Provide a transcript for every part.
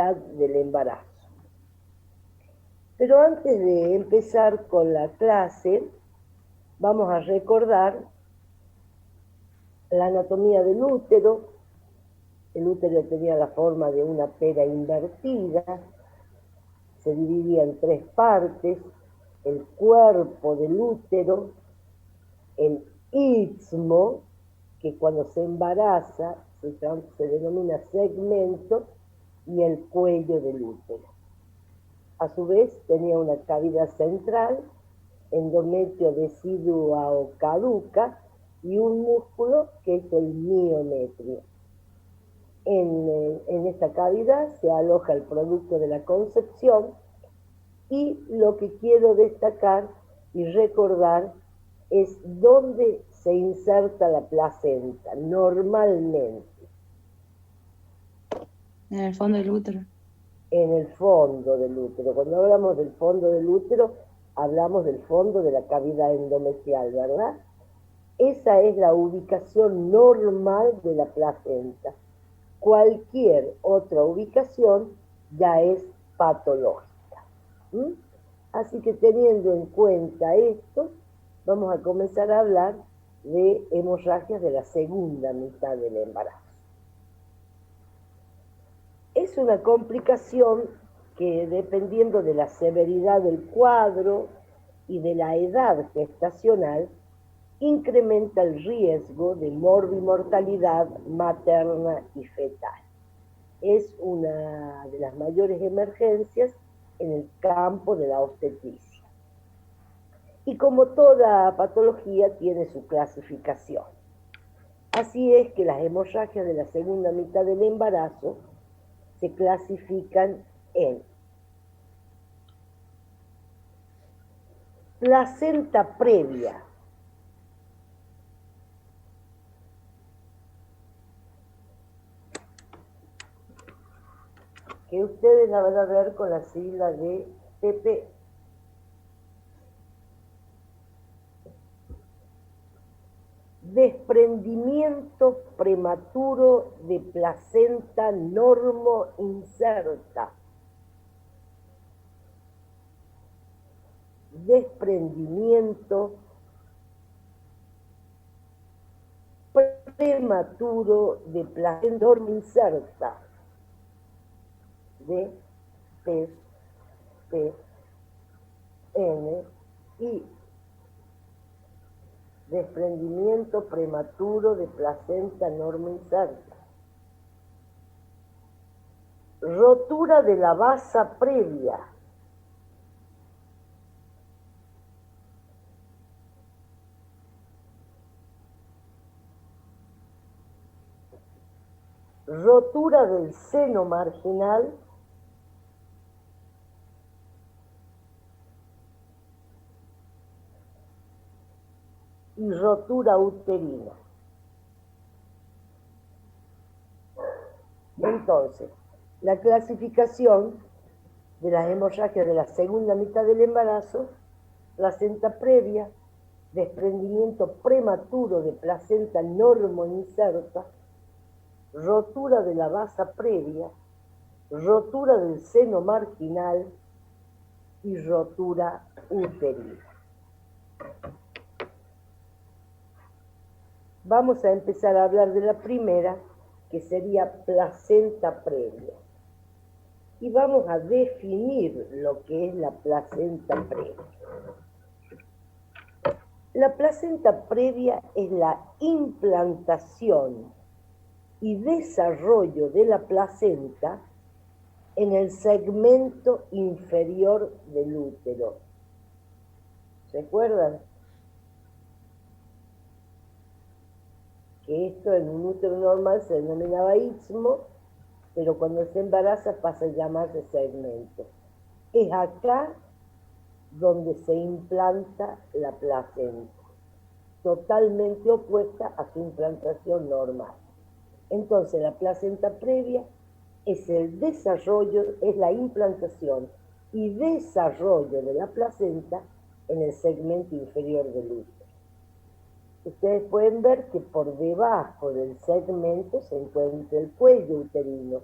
mitad del embarazo. Pero antes de empezar con la clase, vamos a recordar la anatomía del útero. El útero tenía la forma de una pera invertida, se dividía en tres partes: el cuerpo del útero, el istmo, que cuando se embaraza se denomina segmento, y el cuello del útero. A su vez tenía una cavidad central, endometrio decidua o caduca, y un músculo que es el miometrio. En esta cavidad se aloja el producto de la concepción, y lo que quiero destacar y recordar es dónde se inserta la placenta normalmente. En el fondo del útero. En el fondo del útero. Cuando hablamos del fondo del útero, hablamos del fondo de la cavidad endometrial, ¿verdad? Esa es la ubicación normal de la placenta. Cualquier otra ubicación ya es patológica. ¿Mm? Así que teniendo en cuenta esto, vamos a comenzar a hablar de hemorragias de la segunda mitad del embarazo. Es una complicación que, dependiendo de la severidad del cuadro y de la edad gestacional, incrementa el riesgo de morbimortalidad materna y fetal. Es una de las mayores emergencias en el campo de la obstetricia. Y como toda patología tiene su clasificación. Así es que las hemorragias de la segunda mitad del embarazo se clasifican en placenta previa, que ustedes la van a ver con la sigla de PP. Desprendimiento prematuro de placenta normo inserta. Desprendimiento prematuro de placenta normo inserta. D, P, P, N, I. Desprendimiento prematuro de placenta normo inserta. Rotura de la basa previa. Rotura del seno marginal. Y rotura uterina. Entonces, la clasificación de las hemorragias de la segunda mitad del embarazo: placenta previa, desprendimiento prematuro de placenta normo inserta, rotura de la basa previa, rotura del seno marginal y rotura uterina. Vamos a empezar a hablar de la primera, que sería placenta previa. Y vamos a definir lo que es la placenta previa. La placenta previa es la implantación y desarrollo de la placenta en el segmento inferior del útero. ¿Recuerdan? Que esto en un útero normal se denominaba istmo, pero cuando se embaraza pasa a llamarse segmento. Es acá donde se implanta la placenta, totalmente opuesta a su implantación normal. Entonces la placenta previa es el desarrollo, es la implantación y desarrollo de la placenta en el segmento inferior del útero. Ustedes pueden ver que por debajo del segmento se encuentra el cuello uterino,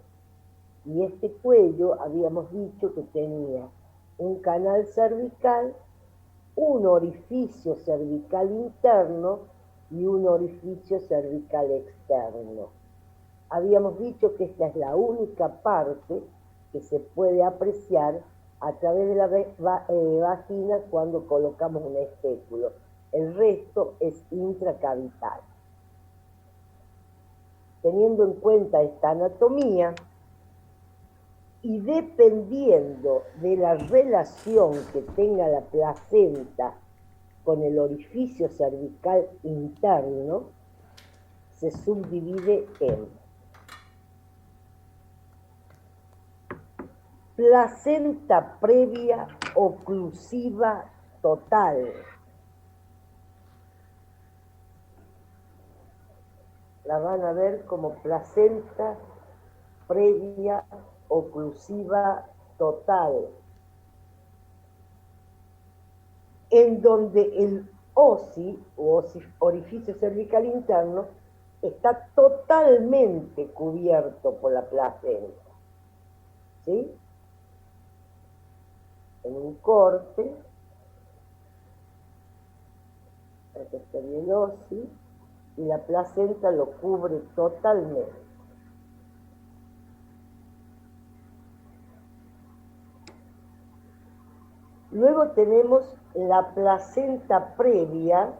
Y este cuello habíamos dicho que tenía un canal cervical, un orificio cervical interno y un orificio cervical externo. Habíamos dicho que esta es la única parte que se puede apreciar a través de la vagina cuando colocamos un estéculo. El resto es intracavital. Teniendo en cuenta esta anatomía y dependiendo de la relación que tenga la placenta con el orificio cervical interno, se subdivide en placenta previa oclusiva total. La van a ver como placenta previa oclusiva total, en donde el OSI, o orificio cervical interno, está totalmente cubierto por la placenta. ¿Sí? En un corte, acá estaría el OSI, y la placenta lo cubre totalmente. Luego tenemos la placenta previa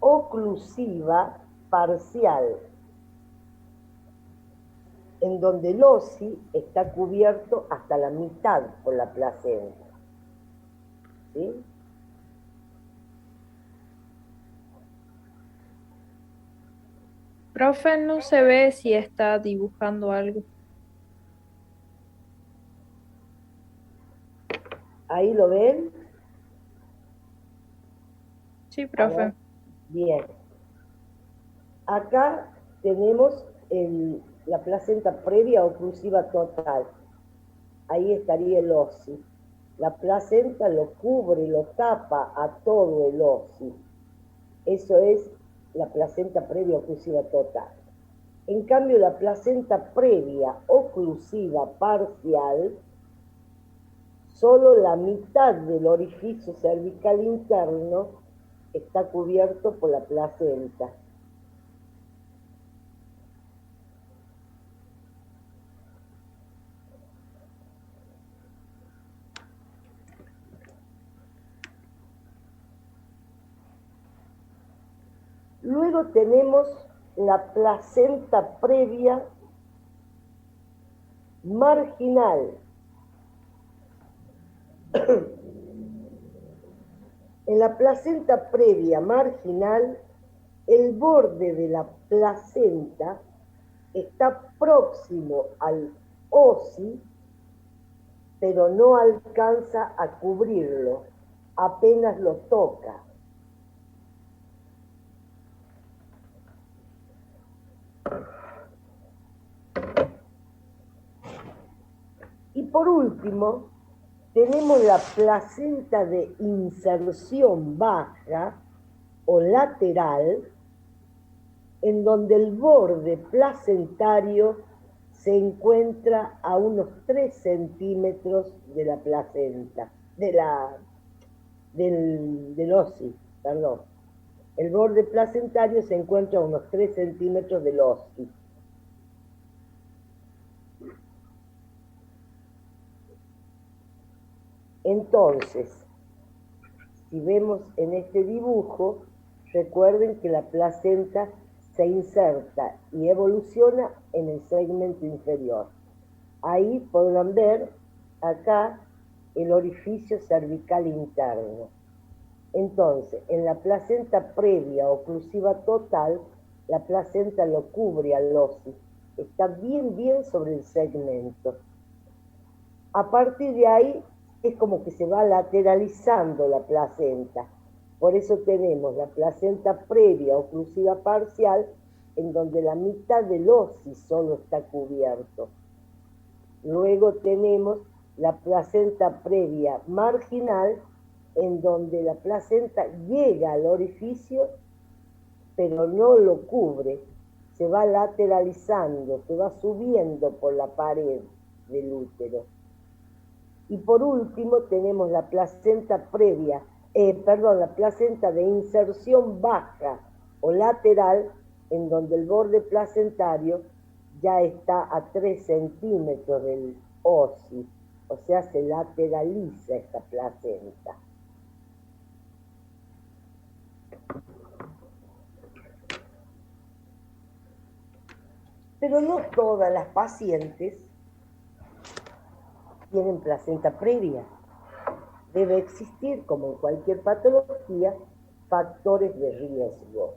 oclusiva parcial, en donde el OSI está cubierto hasta la mitad por la placenta. ¿Sí? Profe, no se ve si está dibujando algo. ¿Ahí lo ven? Sí, A ver, profe. bien. Acá tenemos la placenta previa oclusiva total. Ahí estaría el OSI. La placenta lo cubre, lo tapa a todo el OSI. Eso es la placenta previa oclusiva total. En cambio, la placenta previa oclusiva parcial, solo la mitad del orificio cervical interno está cubierto por la placenta. Luego tenemos la placenta previa marginal. En la placenta previa marginal, el borde de la placenta está próximo al OSI, pero no alcanza a cubrirlo, apenas lo toca. Y por último, tenemos la placenta de inserción baja o lateral, en donde el borde placentario se encuentra a unos 3 centímetros de la placenta, del OSI, perdón. El borde placentario se encuentra a unos 3 centímetros del OSI. Entonces, si vemos en este dibujo, recuerden que la placenta se inserta y evoluciona en el segmento inferior. Ahí podrán ver acá el orificio cervical interno. Entonces, en la placenta previa oclusiva total, la placenta lo cubre al OSI. Está bien sobre el segmento. A partir de ahí es como que se va lateralizando la placenta. Por eso tenemos la placenta previa oclusiva parcial, en donde la mitad del OSI solo está cubierto. Luego tenemos la placenta previa marginal, en donde la placenta llega al orificio, pero no lo cubre, se va lateralizando, se va subiendo por la pared del útero. Y por último tenemos la placenta previa, la placenta de inserción baja o lateral, en donde el borde placentario ya está a 3 centímetros del óseo, o sea, se lateraliza esta placenta. Pero no todas las pacientes tienen placenta previa. Debe existir, como en cualquier patología, factores de riesgo.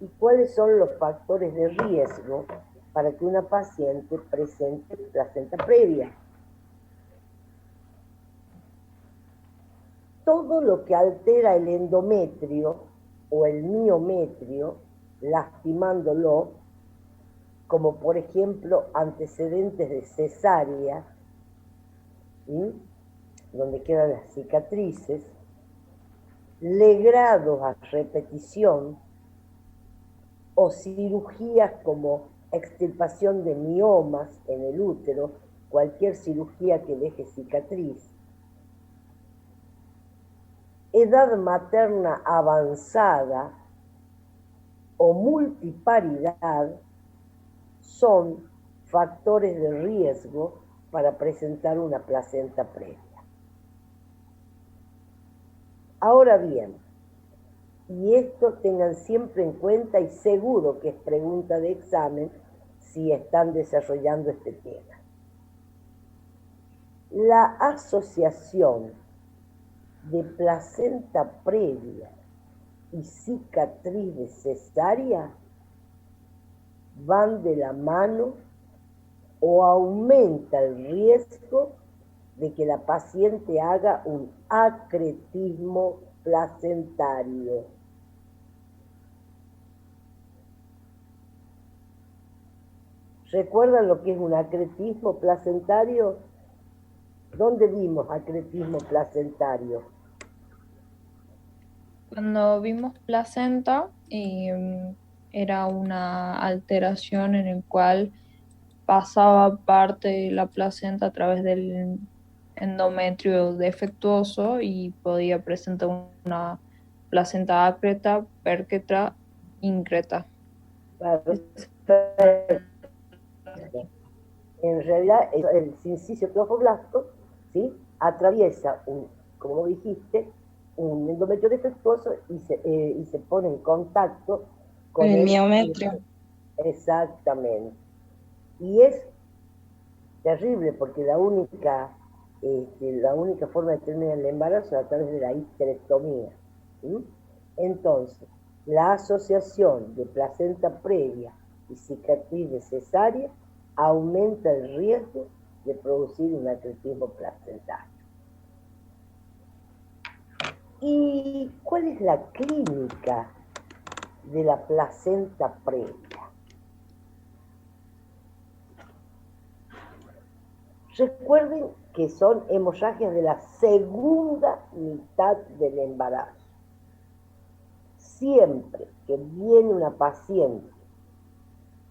¿Y cuáles son los factores de riesgo para que una paciente presente placenta previa? Todo lo que altera el endometrio o el miometrio, lastimándolo, como por ejemplo antecedentes de cesárea, ¿sí?, donde quedan las cicatrices, legrados a repetición o cirugías como extirpación de miomas en el útero, cualquier cirugía que deje cicatriz, edad materna avanzada o multiparidad son factores de riesgo para presentar una placenta previa. Ahora bien, y esto tengan siempre en cuenta y seguro que es pregunta de examen si están desarrollando este tema. La asociación de placenta previa y cicatriz de cesárea van de la mano o aumenta el riesgo de que la paciente haga un acretismo placentario. ¿Recuerdan lo que es un acretismo placentario? ¿Dónde vimos acretismo placentario? Cuando vimos placenta, era una alteración en el cual pasaba parte de la placenta a través del endometrio defectuoso y podía presentar una placenta ácreta, pérqueta, increta. En realidad, el sincicio trofoblasto, ¿sí?, atraviesa, como dijiste, un endometrio defectuoso y se pone en contacto con El el... miometrio. Exactamente. Y es terrible porque la única forma de terminar el embarazo es a través de la histerectomía, ¿sí? Entonces, la asociación de placenta previa y cicatriz de cesárea aumenta el riesgo de producir un acretismo placentario. ¿Y cuál es la clínica de la placenta previa? Recuerden que son hemorragias de la segunda mitad del embarazo. Siempre que viene una paciente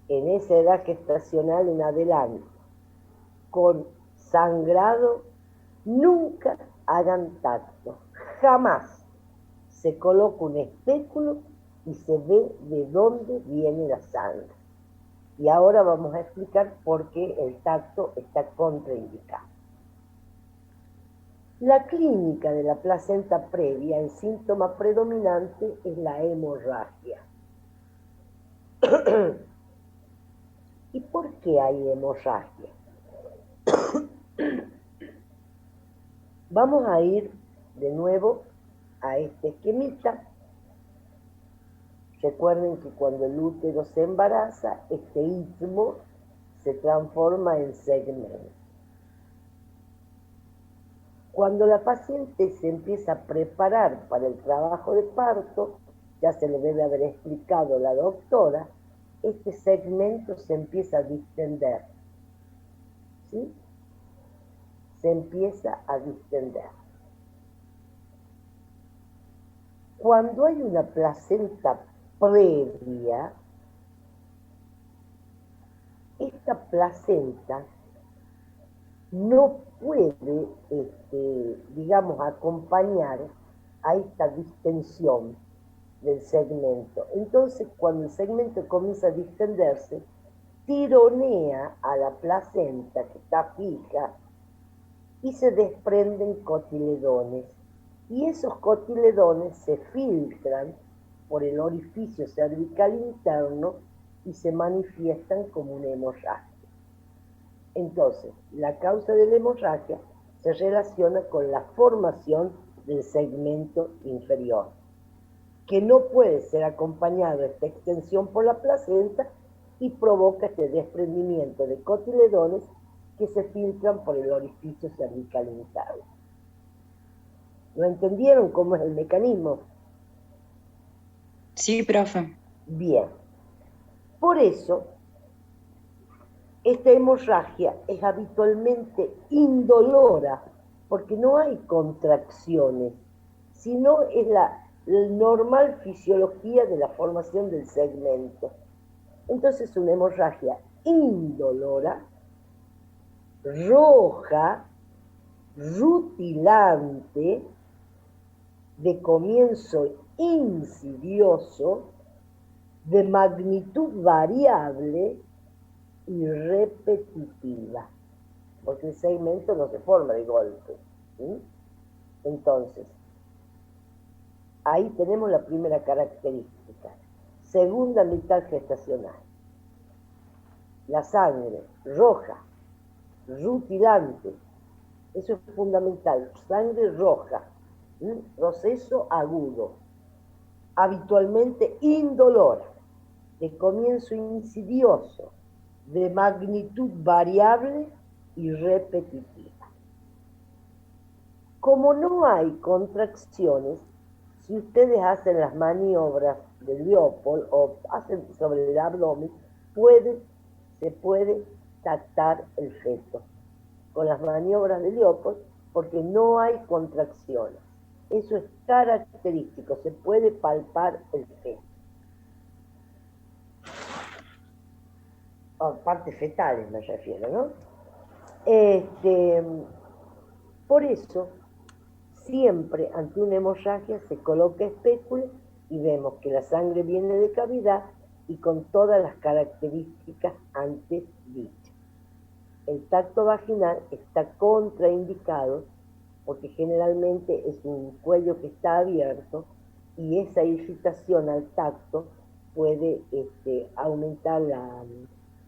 en esa edad gestacional en adelante con sangrado, nunca hagan tacto. Jamás se coloca un espéculo y se ve de dónde viene la sangre. Y ahora vamos a explicar por qué el tacto está contraindicado. La clínica de la placenta previa, el síntoma predominante es la hemorragia. ¿Y por qué hay hemorragia? Vamos a ir de nuevo a este esquemita. Recuerden que cuando el útero se embaraza, este istmo se transforma en segmento. Cuando la paciente se empieza a preparar para el trabajo de parto, ya se le debe haber explicado la doctora, este segmento se empieza a distender, ¿sí? Se empieza a distender. Cuando hay una placenta previa, esta placenta no puede, digamos, acompañar a esta distensión del segmento. Entonces, cuando el segmento comienza a distenderse, tironea a la placenta que está fija y se desprenden cotiledones. Y esos cotiledones se filtran por el orificio cervical interno y se manifiestan como una hemorragia. Entonces, la causa de la hemorragia se relaciona con la formación del segmento inferior, que no puede ser acompañado de esta extensión por la placenta y provoca este desprendimiento de cotiledones que se filtran por el orificio cervical interno. ¿Lo entendieron cómo es el mecanismo? Sí, profe. Bien. Por eso, esta hemorragia es habitualmente indolora, porque no hay contracciones, sino es la normal fisiología de la formación del segmento. Entonces, una hemorragia indolora, roja, rutilante, de comienzo insidioso, de magnitud variable y repetitiva, porque el segmento no se forma de golpe. ¿Sí? Entonces, ahí tenemos la primera característica. Segunda mitad gestacional. La sangre roja, rutilante, eso es fundamental, sangre roja, proceso agudo, habitualmente indolora, de comienzo insidioso, de magnitud variable y repetitiva. Como no hay contracciones, si ustedes hacen las maniobras del Leopold o hacen sobre el abdomen, se puede tactar el feto con las maniobras de Leopold porque no hay contracciones. Eso es característico, se puede palpar el feto. Partes fetales me refiero, ¿no? Por eso, siempre ante una hemorragia se coloca espécula y vemos que la sangre viene de cavidad y con todas las características antes dichas. El tacto vaginal está contraindicado porque generalmente es un cuello que está abierto y esa irritación al tacto puede aumentar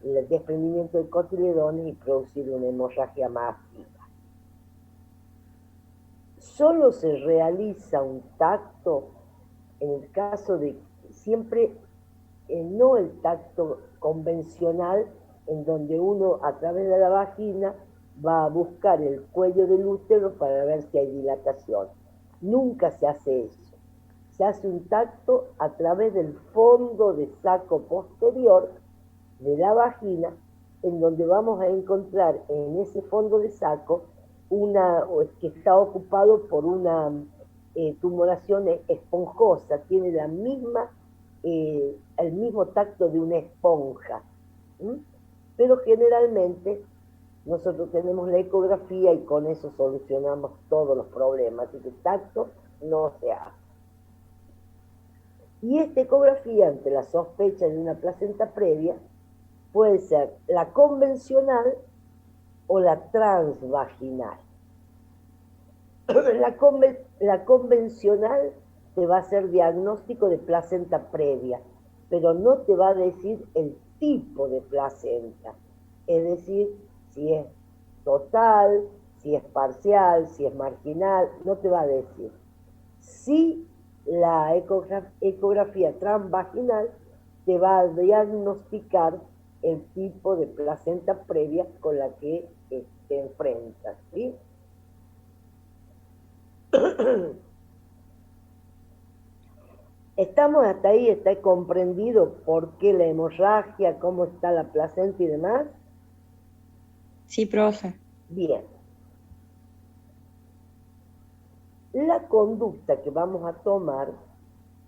el desprendimiento de cotiledones y producir una hemorragia masiva. Solo se realiza un tacto en el caso de siempre, no el tacto convencional en donde uno a través de la vagina va a buscar el cuello del útero para ver si hay dilatación. Nunca se hace eso. Se hace un tacto a través del fondo de saco posterior de la vagina, en donde vamos a encontrar en ese fondo de saco que está ocupado por una tumoración esponjosa, tiene el mismo tacto de una esponja. Pero generalmente nosotros tenemos la ecografía y con eso solucionamos todos los problemas, así que tacto no se hace. Y esta ecografía, ante la sospecha de una placenta previa, puede ser la convencional o la transvaginal. La convencional te va a hacer diagnóstico de placenta previa, pero no te va a decir el tipo de placenta, es decir, si es total, si es parcial, si es marginal, no te va a decir. Si la ecografía transvaginal te va a diagnosticar el tipo de placenta previa con la que te enfrentas, ¿sí? ¿Estamos hasta ahí? ¿Está comprendido por qué la hemorragia, cómo está la placenta y demás? Sí, profe. Bien. La conducta que vamos a tomar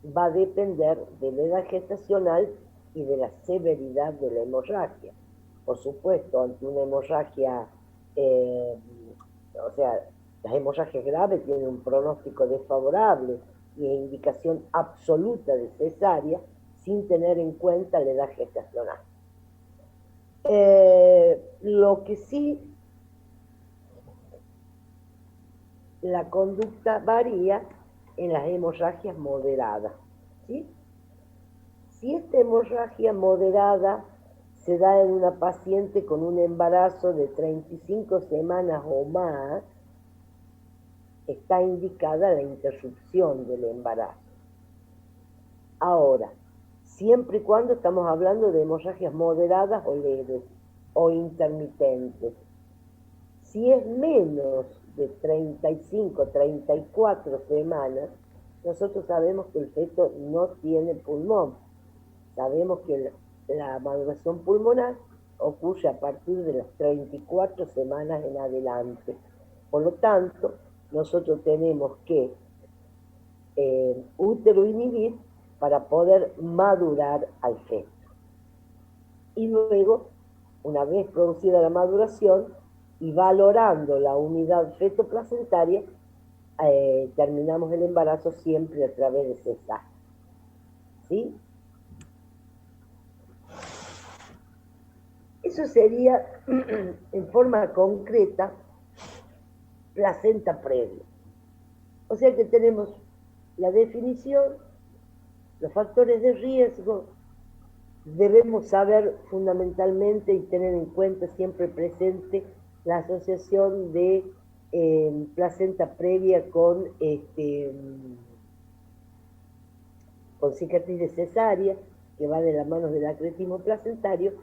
va a depender de la edad gestacional y de la severidad de la hemorragia. por supuesto, ante una hemorragia, o sea, las hemorragias graves tienen un pronóstico desfavorable y indicación absoluta de cesárea sin tener en cuenta la edad gestacional. Lo que sí, la conducta varía en las hemorragias moderadas, ¿sí? Si esta hemorragia moderada se da en una paciente con un embarazo de 35 semanas o más, está indicada la interrupción del embarazo. Ahora, siempre y cuando estamos hablando de hemorragias moderadas o leves o intermitentes. Si es menos de 35, 34 semanas, nosotros sabemos que el feto no tiene pulmón. Sabemos que la maduración pulmonar ocurre a partir de las 34 semanas en adelante. Por lo tanto, nosotros tenemos que útero inhibir para poder madurar al feto. Y luego, una vez producida la maduración y valorando la unidad feto-placentaria, terminamos el embarazo siempre a través de cesárea. ¿Sí? Eso sería, en forma concreta, placenta previa. O sea que tenemos la definición, los factores de riesgo. Debemos saber fundamentalmente y tener en cuenta siempre presente la asociación de placenta previa con cicatriz de cesárea, que va de la mano del acretismo placentario,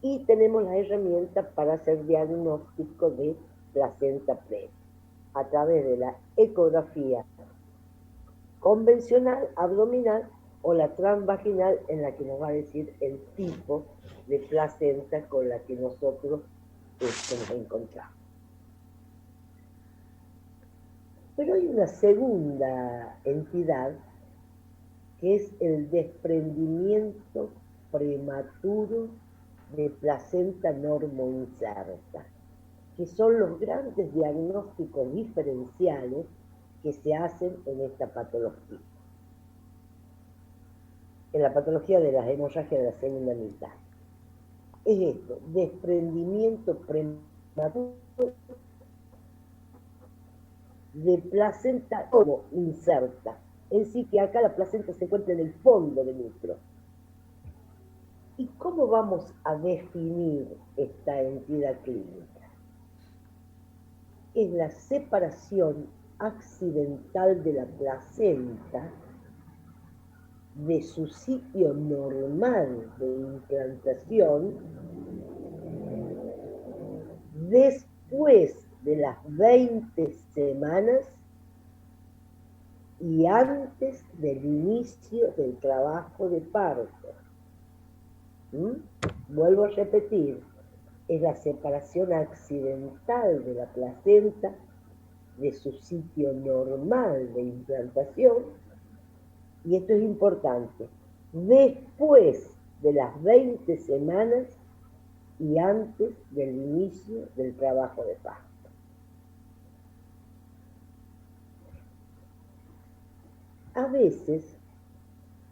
y tenemos las herramientas para hacer diagnóstico de placenta previa a través de la ecografía convencional abdominal o la transvaginal, en la que nos va a decir el tipo de placenta con la que nosotros nos encontramos. Pero hay una segunda entidad que es el desprendimiento prematuro de placenta normoinserta, que son los grandes diagnósticos diferenciales que se hacen en esta patología. En la patología de las hemorragias de la segunda mitad. Es esto, desprendimiento prematuro de placenta como inserta. Es decir, que acá la placenta se encuentra en el fondo del útero. ¿Y cómo vamos a definir esta entidad clínica? Es la separación accidental de la placenta de su sitio normal de implantación después de las 20 semanas y antes del inicio del trabajo de parto. Vuelvo a repetir, es la separación accidental de la placenta de su sitio normal de implantación, y esto es importante, después de las 20 semanas y antes del inicio del trabajo de parto. A veces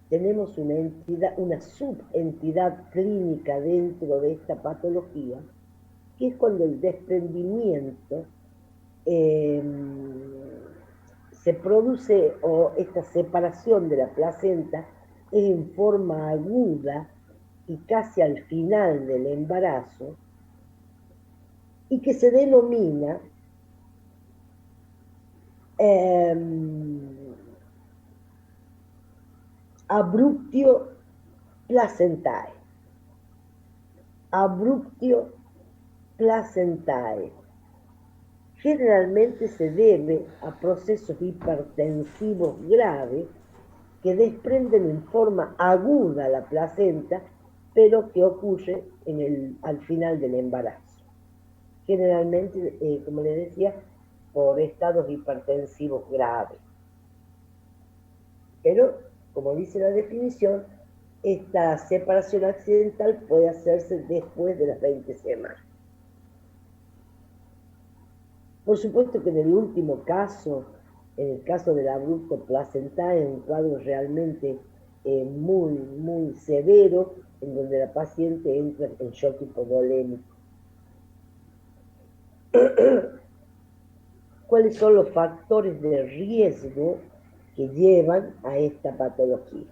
tenemos una entidad, una subentidad clínica dentro de esta patología, que es cuando el desprendimiento se produce, o esta separación de la placenta es en forma aguda y casi al final del embarazo, y que se denomina abruptio placentae. Abruptio placentae. Generalmente se debe a procesos hipertensivos graves que desprenden en forma aguda la placenta, pero que ocurre al final del embarazo. Generalmente, como les decía, por estados hipertensivos graves. Pero, como dice la definición, esta separación accidental puede hacerse después de las 20 semanas. Por supuesto que en el último caso, en el caso del abrupto placental, en un cuadro realmente muy severo, en donde la paciente entra en shock hipovolémico. ¿Cuáles son los factores de riesgo que llevan a esta patología?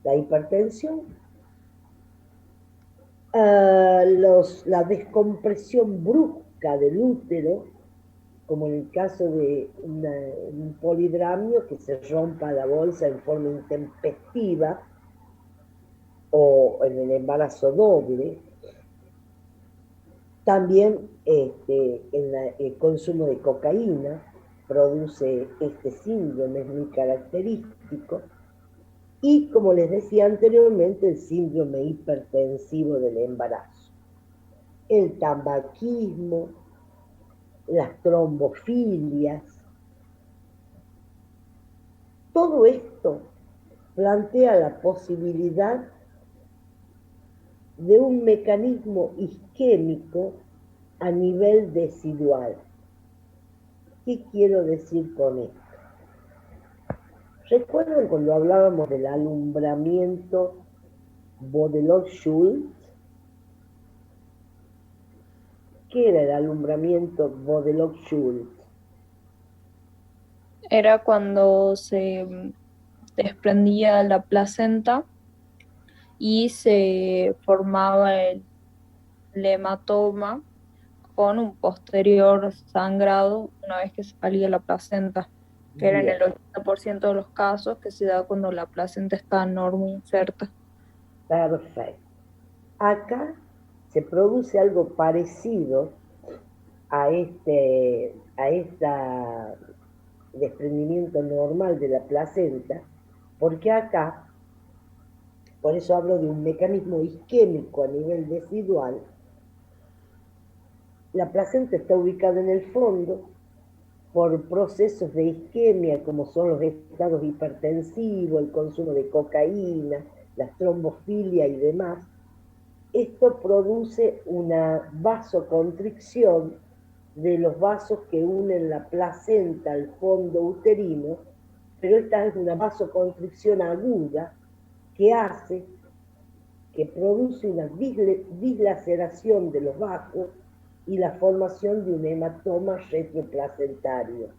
La hipertensión, la descompresión brusca del útero, como en el caso de un polidramio, que se rompa la bolsa en forma intempestiva, o en el embarazo doble. También el consumo de cocaína produce este síndrome, es muy característico. Y como les decía anteriormente, el síndrome hipertensivo del embarazo. El tabaquismo, las trombofilias. Todo esto plantea la posibilidad de un mecanismo isquémico a nivel decidual. ¿Qué quiero decir con esto? ¿Recuerdan cuando hablábamos del alumbramiento Baudelaire-Schultz? ¿Qué era el alumbramiento Baudelaire-Schultz? Era cuando se desprendía la placenta y se formaba el hematoma con un posterior sangrado una vez que salía la placenta, que era en Bien, el 80% de los casos que se da cuando la placenta está inserta. perfecto. Acá se produce algo parecido a este desprendimiento normal de la placenta, porque acá, por eso hablo de un mecanismo isquémico a nivel decidual, la placenta está ubicada en el fondo por procesos de isquemia, como son los estados hipertensivos, el consumo de cocaína, la trombofilia y demás. Esto produce una vasoconstricción de los vasos que unen la placenta al fondo uterino, pero esta es una vasoconstricción aguda que hace, que produce una dislaceración de los vasos y la formación de un hematoma retroplacentario.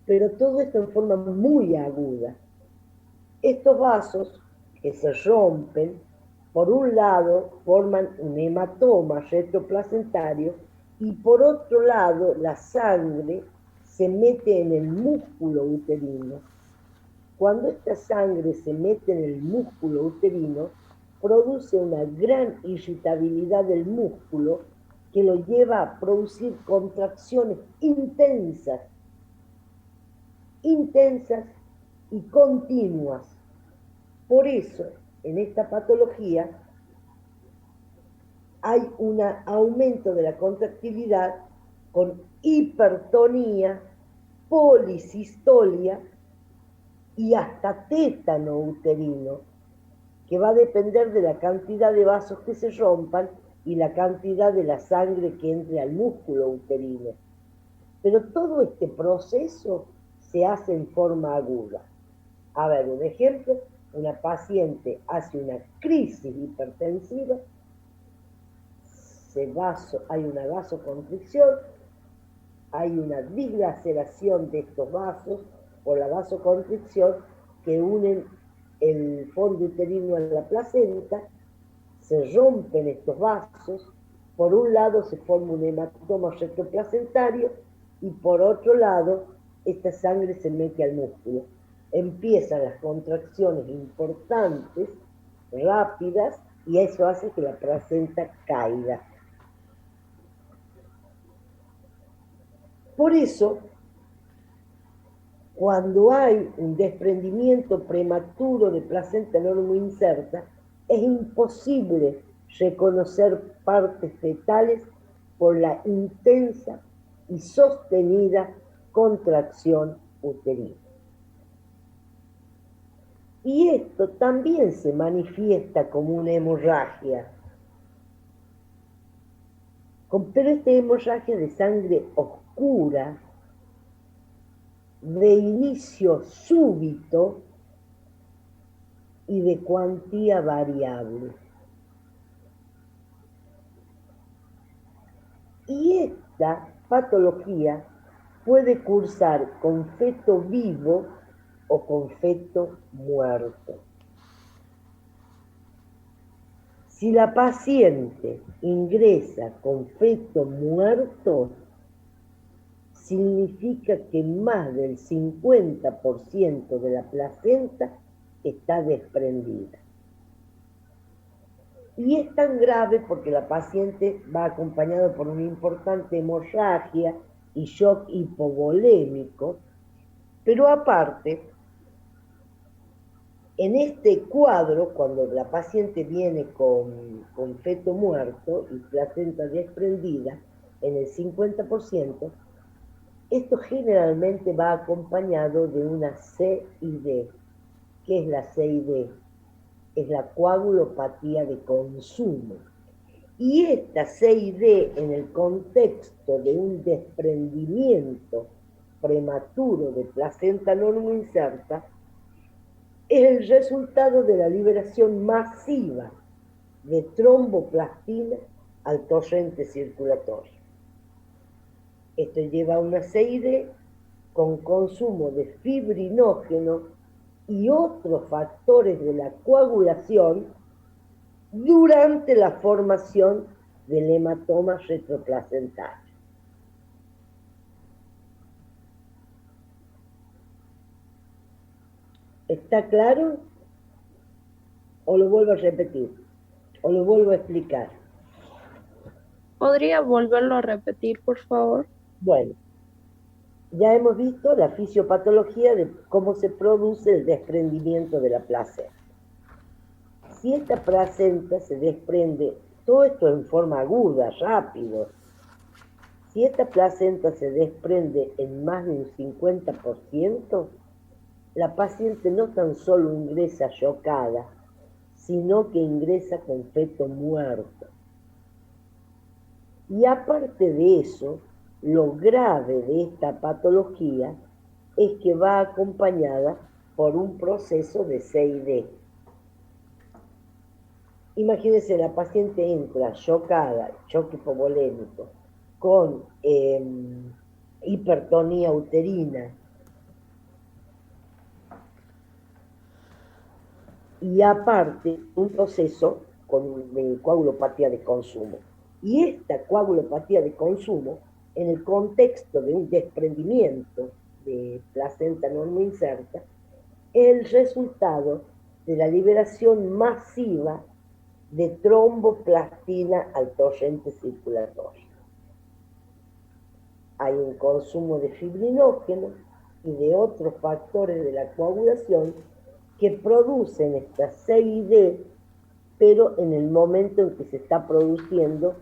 Pero todo esto en forma muy aguda. Estos vasos que se rompen, por un lado forman un hematoma retroplacentario y por otro lado la sangre se mete en el músculo uterino. Cuando esta sangre se mete en el músculo uterino, produce una gran irritabilidad del músculo que lo lleva a producir contracciones intensas y continuas. Por eso, en esta patología hay un aumento de la contractilidad con hipertonía, policistolia y hasta tétano uterino, que va a depender de la cantidad de vasos que se rompan y la cantidad de la sangre que entre al músculo uterino. Pero todo este proceso se hace en forma aguda. A ver, un ejemplo, una paciente hace una crisis hipertensiva, hay una vasoconstricción, hay una dislaceración de estos vasos por la vasoconstricción que unen el fondo uterino a la placenta, se rompen estos vasos, por un lado se forma un hematoma retroplacentario y por otro lado esta sangre se mete al músculo. Empiezan las contracciones importantes, rápidas, y eso hace que la placenta caiga. Por eso, cuando hay un desprendimiento prematuro de placenta no inserta, es imposible reconocer partes fetales por la intensa y sostenida contracción uterina. Y esto también se manifiesta como una hemorragia, pero esta hemorragia de sangre oscura, de inicio súbito y de cuantía variable. Y esta patología puede cursar con feto vivo o con feto muerto. Si la paciente ingresa con feto muerto, significa que más del 50% de la placenta está desprendida. Y es tan grave porque la paciente va acompañada por una importante hemorragia y shock hipovolémico, pero aparte, en este cuadro, cuando la paciente viene con feto muerto y placenta desprendida, en el 50%, esto generalmente va acompañado de una CID. ¿Qué es la CID? Es la coagulopatía de consumo. Y esta CID, en el contexto de un desprendimiento prematuro de placenta normoinserta, es el resultado de la liberación masiva de tromboplastina al torrente circulatorio. Esto lleva a una CID con consumo de fibrinógeno y otros factores de la coagulación durante la formación del hematoma retroplacentario. ¿Está claro? ¿O lo vuelvo a repetir? ¿O lo vuelvo a explicar? ¿Podría volverlo a repetir, por favor? Bueno, ya hemos visto la fisiopatología de cómo se produce el desprendimiento de la placenta. Si esta placenta se desprende, todo esto en forma aguda, rápido, si esta placenta se desprende en más de un 50%, la paciente no tan solo ingresa chocada, sino que ingresa con feto muerto. Y aparte de eso, lo grave de esta patología es que va acompañada por un proceso de CID. Imagínense, la paciente entra chocada, choque hipovolémico, con hipertonía uterina y aparte un proceso de coagulopatía de consumo. Y esta coagulopatía de consumo, en el contexto de un desprendimiento de placenta normoinserta, es el resultado de la liberación masiva de tromboplastina al torrente circulatorio. Hay un consumo de fibrinógeno y de otros factores de la coagulación que producen esta CID, pero en el momento en que se está produciendo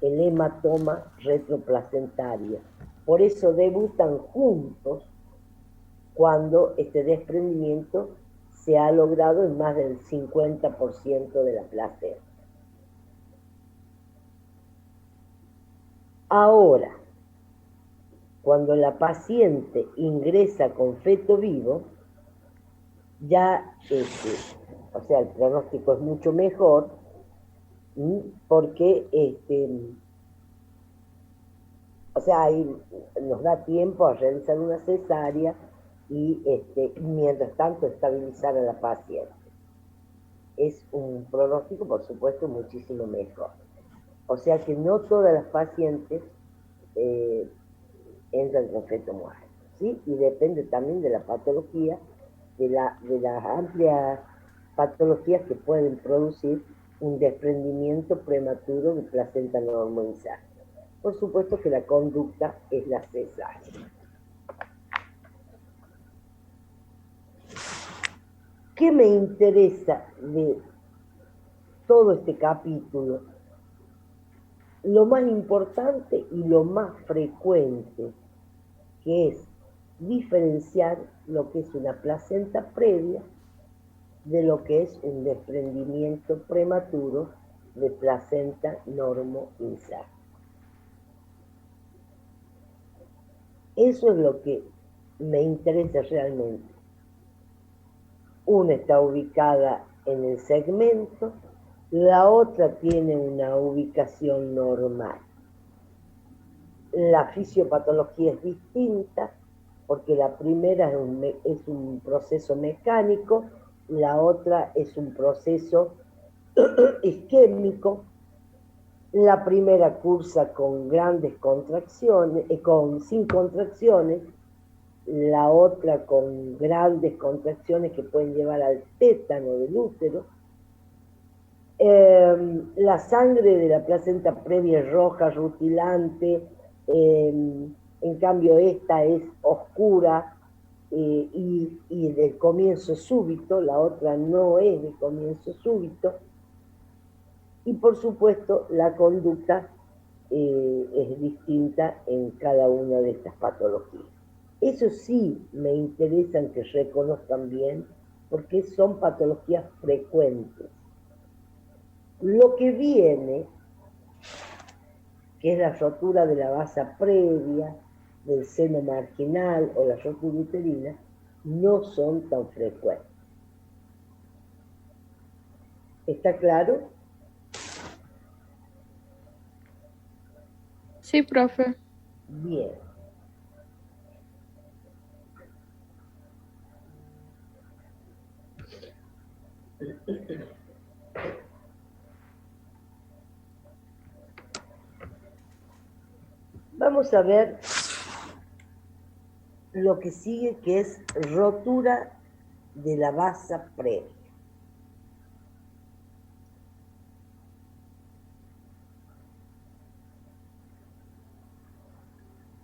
el hematoma retroplacentario. Por eso debutan juntos cuando este desprendimiento se ha logrado en más del 50% de la placenta. Ahora, cuando la paciente ingresa con feto vivo, ya o sea, el pronóstico es mucho mejor, porque o sea, ahí nos da tiempo a realizar una cesárea y mientras tanto estabilizar a la paciente. Es un pronóstico, por supuesto, muchísimo mejor. O sea que no todas las pacientes entran con feto muerto, ¿sí? Y depende también de la patología, de las amplias patologías que pueden producir un desprendimiento prematuro de placenta normoinserta. Por supuesto que la conducta es la cesárea. ¿Qué me interesa de todo este capítulo? Lo más importante y lo más frecuente, que es diferenciar lo que es una placenta previa de lo que es un desprendimiento prematuro de placenta normo-inserta. Eso es lo que me interesa realmente. Una está ubicada en el segmento, la otra tiene una ubicación normal. La fisiopatología es distinta porque la primera es un proceso mecánico, la otra es un proceso isquémico. La primera cursa con grandes contracciones, sin contracciones, la otra con grandes contracciones que pueden llevar al tétano del útero. La sangre de la placenta previa es roja, rutilante, en cambio esta es oscura y de comienzo súbito, la otra no es de comienzo súbito. Y por supuesto la conducta es distinta en cada una de estas patologías. Eso sí me interesan que reconozcan bien porque son patologías frecuentes. Lo que viene, que es la rotura de la basa previa, del seno marginal o la rotura uterina, no son tan frecuentes. ¿Está claro? Sí, profe. Bien. Vamos a ver lo que sigue, que es rotura de la basa previa.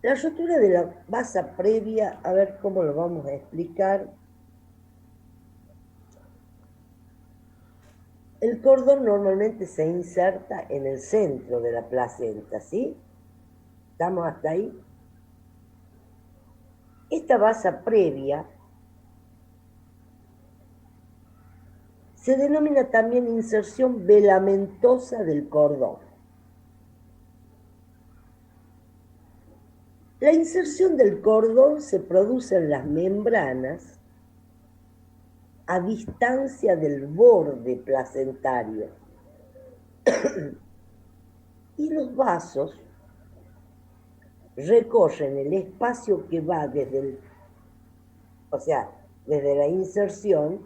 La rotura de la basa previa, a ver cómo lo vamos a explicar. El cordón normalmente se inserta en el centro de la placenta, ¿sí? ¿Estamos hasta ahí? Esta basa previa se denomina también inserción velamentosa del cordón. La inserción del cordón se produce en las membranas a distancia del borde placentario. Y los vasos recorren el espacio que va desde la inserción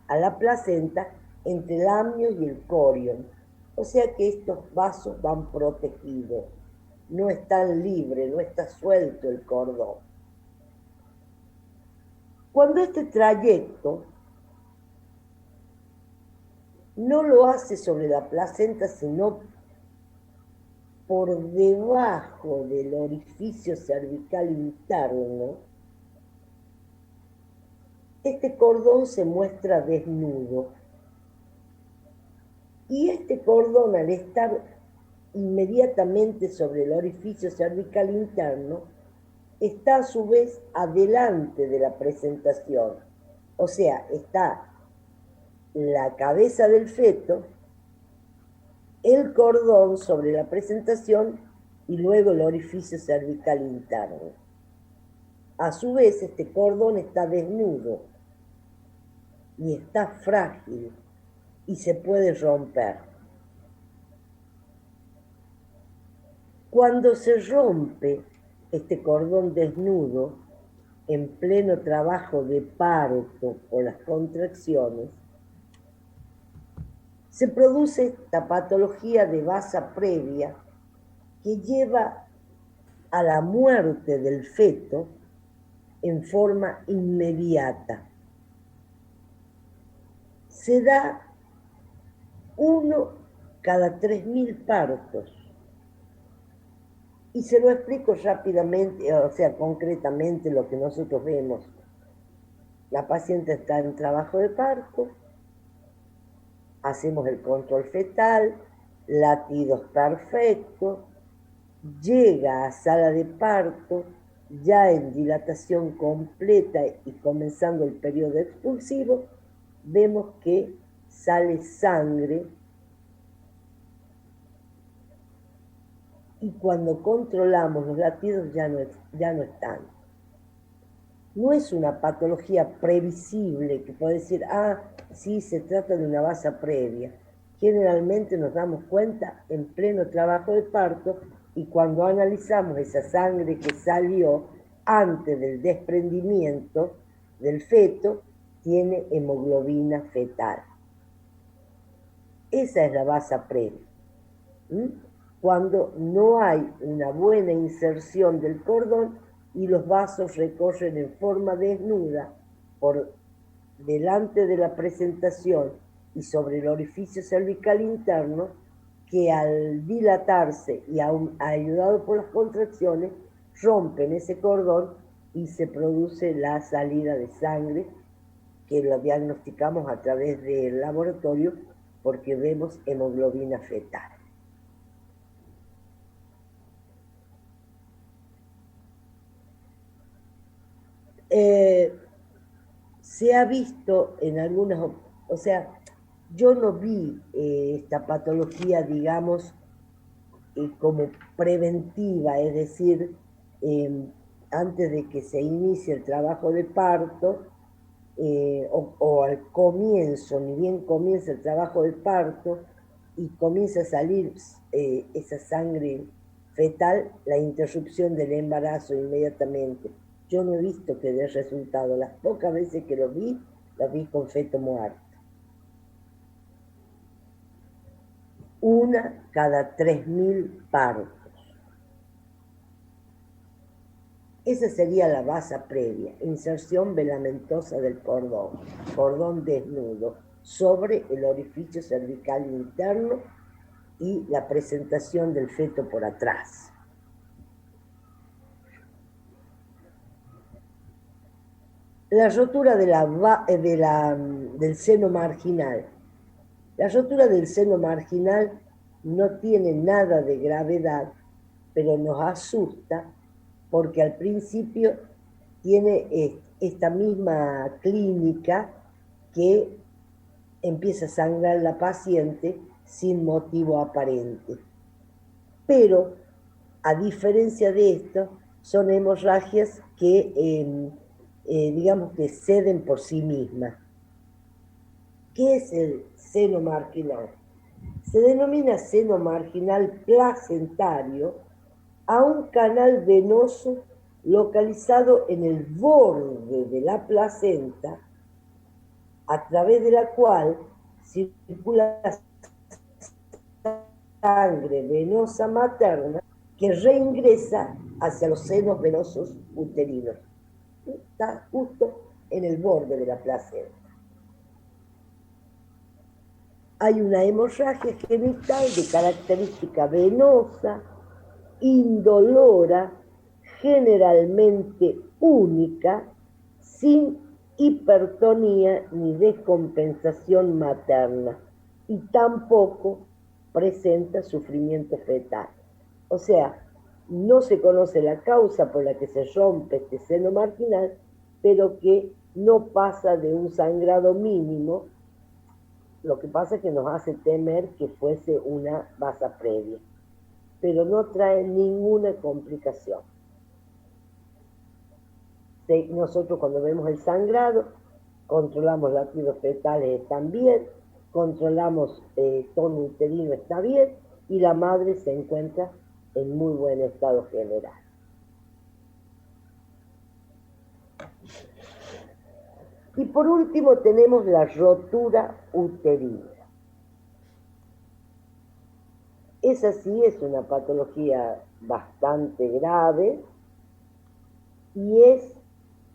a la placenta entre el amnio y el corion. O sea que estos vasos van protegidos, no están libres, no está suelto el cordón. Cuando este trayecto no lo hace sobre la placenta, sino por debajo del orificio cervical interno, este cordón se muestra desnudo. Y este cordón, al estar inmediatamente sobre el orificio cervical interno, está a su vez adelante de la presentación. O sea, está la cabeza del feto, el cordón sobre la presentación y luego el orificio cervical interno. A su vez, este cordón está desnudo y está frágil y se puede romper. Cuando se rompe este cordón desnudo en pleno trabajo de parto o las contracciones, se produce esta patología de basa previa que lleva a la muerte del feto en forma inmediata. Se da 1 cada 3.000 partos. Y se lo explico rápidamente, o sea, concretamente lo que nosotros vemos. La paciente está en trabajo de parto, hacemos el control fetal, latidos perfectos, llega a sala de parto, ya en dilatación completa y comenzando el periodo expulsivo, vemos que sale sangre y cuando controlamos los latidos ya no están. No es una patología previsible que puede decir, sí, se trata de una vasa previa. Generalmente nos damos cuenta en pleno trabajo de parto y cuando analizamos esa sangre que salió antes del desprendimiento del feto, tiene hemoglobina fetal. Esa es la vasa previa. Cuando no hay una buena inserción del cordón y los vasos recorren en forma desnuda por delante de la presentación y sobre el orificio cervical interno, que al dilatarse y ayudado por las contracciones, rompen ese cordón y se produce la salida de sangre, que lo diagnosticamos a través del laboratorio porque vemos hemoglobina fetal. Se ha visto en algunas, o sea, yo no vi esta patología, digamos, como preventiva, es decir, antes de que se inicie el trabajo de parto, o al comienzo, ni bien comienza el trabajo de parto y comienza a salir esa sangre fetal, la interrupción del embarazo inmediatamente. Yo no he visto que dé resultado. Las pocas veces que lo vi con feto muerto. Una cada 3.000 partos. Esa sería la base previa, inserción velamentosa del cordón desnudo sobre el orificio cervical interno y la presentación del feto por atrás. La rotura del seno marginal. La rotura del seno marginal no tiene nada de gravedad, pero nos asusta porque al principio tiene esta misma clínica que empieza a sangrar la paciente sin motivo aparente. Pero, a diferencia de esto, son hemorragias que, digamos que ceden por sí mismas. ¿Qué es el seno marginal? Se denomina seno marginal placentario a un canal venoso localizado en el borde de la placenta, a través de la cual circula sangre venosa materna que reingresa hacia los senos venosos uterinos. Está justo en el borde de la placenta. Hay una hemorragia genital de característica venosa, indolora, generalmente única, sin hipertonía ni descompensación materna, y tampoco presenta sufrimiento fetal. O sea, no se conoce la causa por la que se rompe este seno marginal, pero que no pasa de un sangrado mínimo. Lo que pasa es que nos hace temer que fuese una vasa previa, pero no trae ninguna complicación. Nosotros cuando vemos el sangrado, controlamos latidos fetales, están bien, controlamos tono uterino, está bien, y la madre se encuentra en muy buen estado general. Y por último tenemos la rotura uterina. Esa sí es una patología bastante grave y es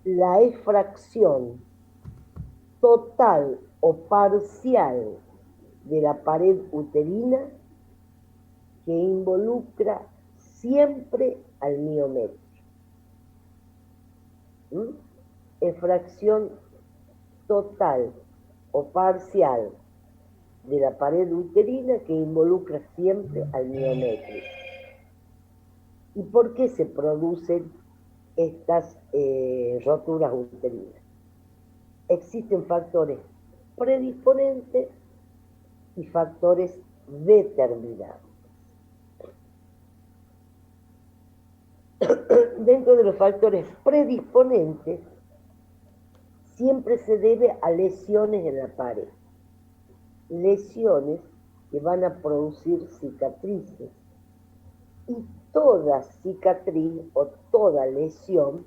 la efracción total o parcial de la pared uterina que involucra siempre al miometrio. Efracción total o parcial de la pared uterina que involucra siempre al miometrio. ¿Y por qué se producen estas roturas uterinas? Existen factores predisponentes y factores determinantes. Dentro de los factores predisponentes, siempre se debe a lesiones en la pared. Lesiones que van a producir cicatrices. Y toda cicatriz o toda lesión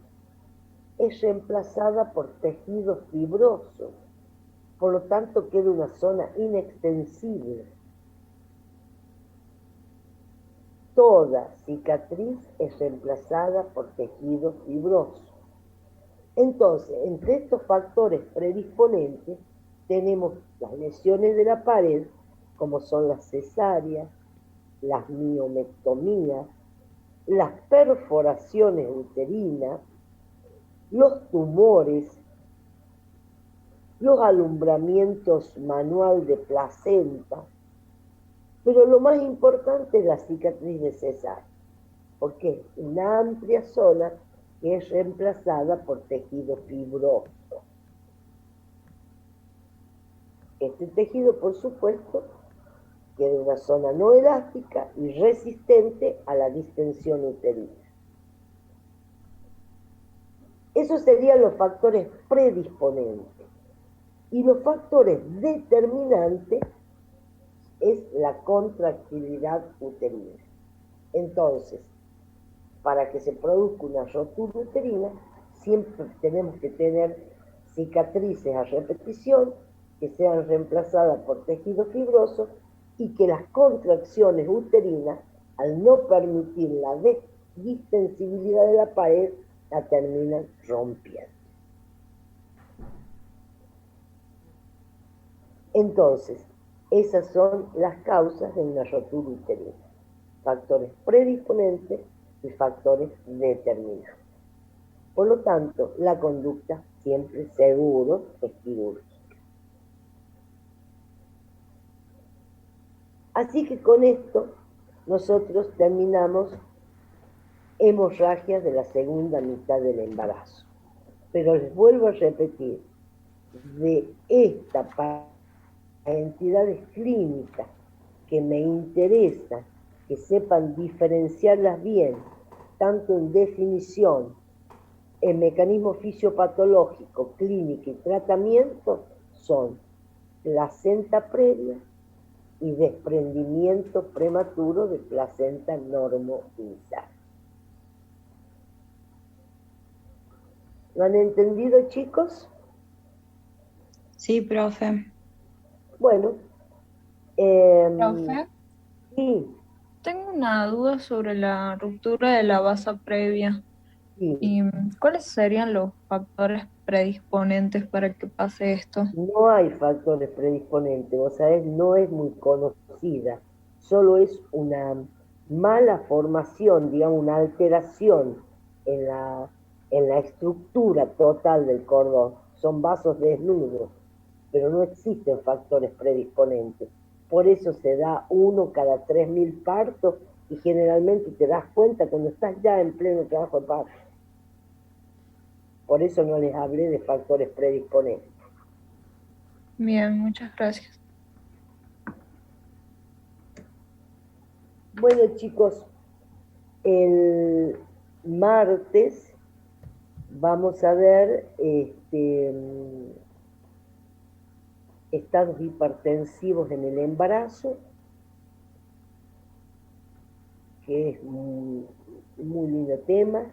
es reemplazada por tejido fibroso. Por lo tanto, queda una zona inextensible. Toda cicatriz es reemplazada por tejido fibroso. Entonces, entre estos factores predisponentes, tenemos las lesiones de la pared, como son las cesáreas, las miomectomías, las perforaciones uterinas, los tumores, los alumbramientos manual de placenta, pero lo más importante es la cicatriz de cesárea, porque es una amplia zona que es reemplazada por tejido fibroso. Este tejido, por supuesto, queda una zona no elástica y resistente a la distensión uterina. Esos serían los factores predisponentes. Y los factores determinantes es la contractilidad uterina. Entonces, para que se produzca una rotura uterina, siempre tenemos que tener cicatrices a repetición que sean reemplazadas por tejido fibroso y que las contracciones uterinas, al no permitir la distensibilidad de la pared, la terminan rompiendo. Entonces, esas son las causas de una rotura uterina. Factores predisponentes y factores determinantes. Por lo tanto, la conducta siempre seguro es quirúrgica. Así que con esto nosotros terminamos hemorragias de la segunda mitad del embarazo. Pero les vuelvo a repetir, de esta para entidades clínicas que me interesan, que sepan diferenciarlas bien, tanto en definición, en mecanismo fisiopatológico, clínica y tratamiento, son placenta previa y desprendimiento prematuro de placenta normoinicial. ¿Lo han entendido, chicos? Sí, profe. Bueno. Profe, Sí, tengo una duda sobre la ruptura de la vasa previa. sí. ¿Cuáles serían los factores predisponentes para que pase esto? No hay factores predisponentes, vos sabés, no es muy conocida, solo es una mala formación, digamos, una alteración en la estructura total del cordón. Son vasos desnudos, pero no existen factores predisponentes. Por eso se da uno cada 3.000 partos y generalmente te das cuenta cuando estás ya en pleno trabajo de parto. Por eso no les hablé de factores predisponentes. Bien, muchas gracias. Bueno, chicos, el martes vamos a ver estados hipertensivos en el embarazo, que es un muy lindo tema.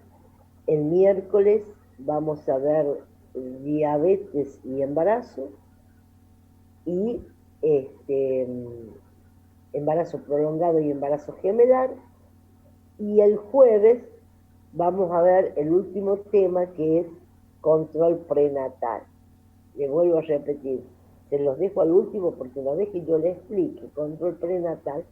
El miércoles vamos a ver diabetes y embarazo y embarazo prolongado y embarazo gemelar. Y el jueves vamos a ver el último tema, que es control prenatal. Les vuelvo a repetir, se los dejo al último porque una vez que yo les explique control prenatal,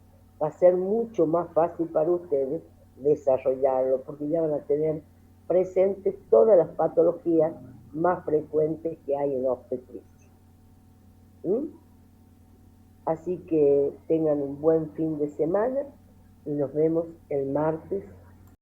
va a ser mucho más fácil para ustedes desarrollarlo, porque ya van a tener presentes todas las patologías más frecuentes que hay en obstetricia. Así que tengan un buen fin de semana y nos vemos el martes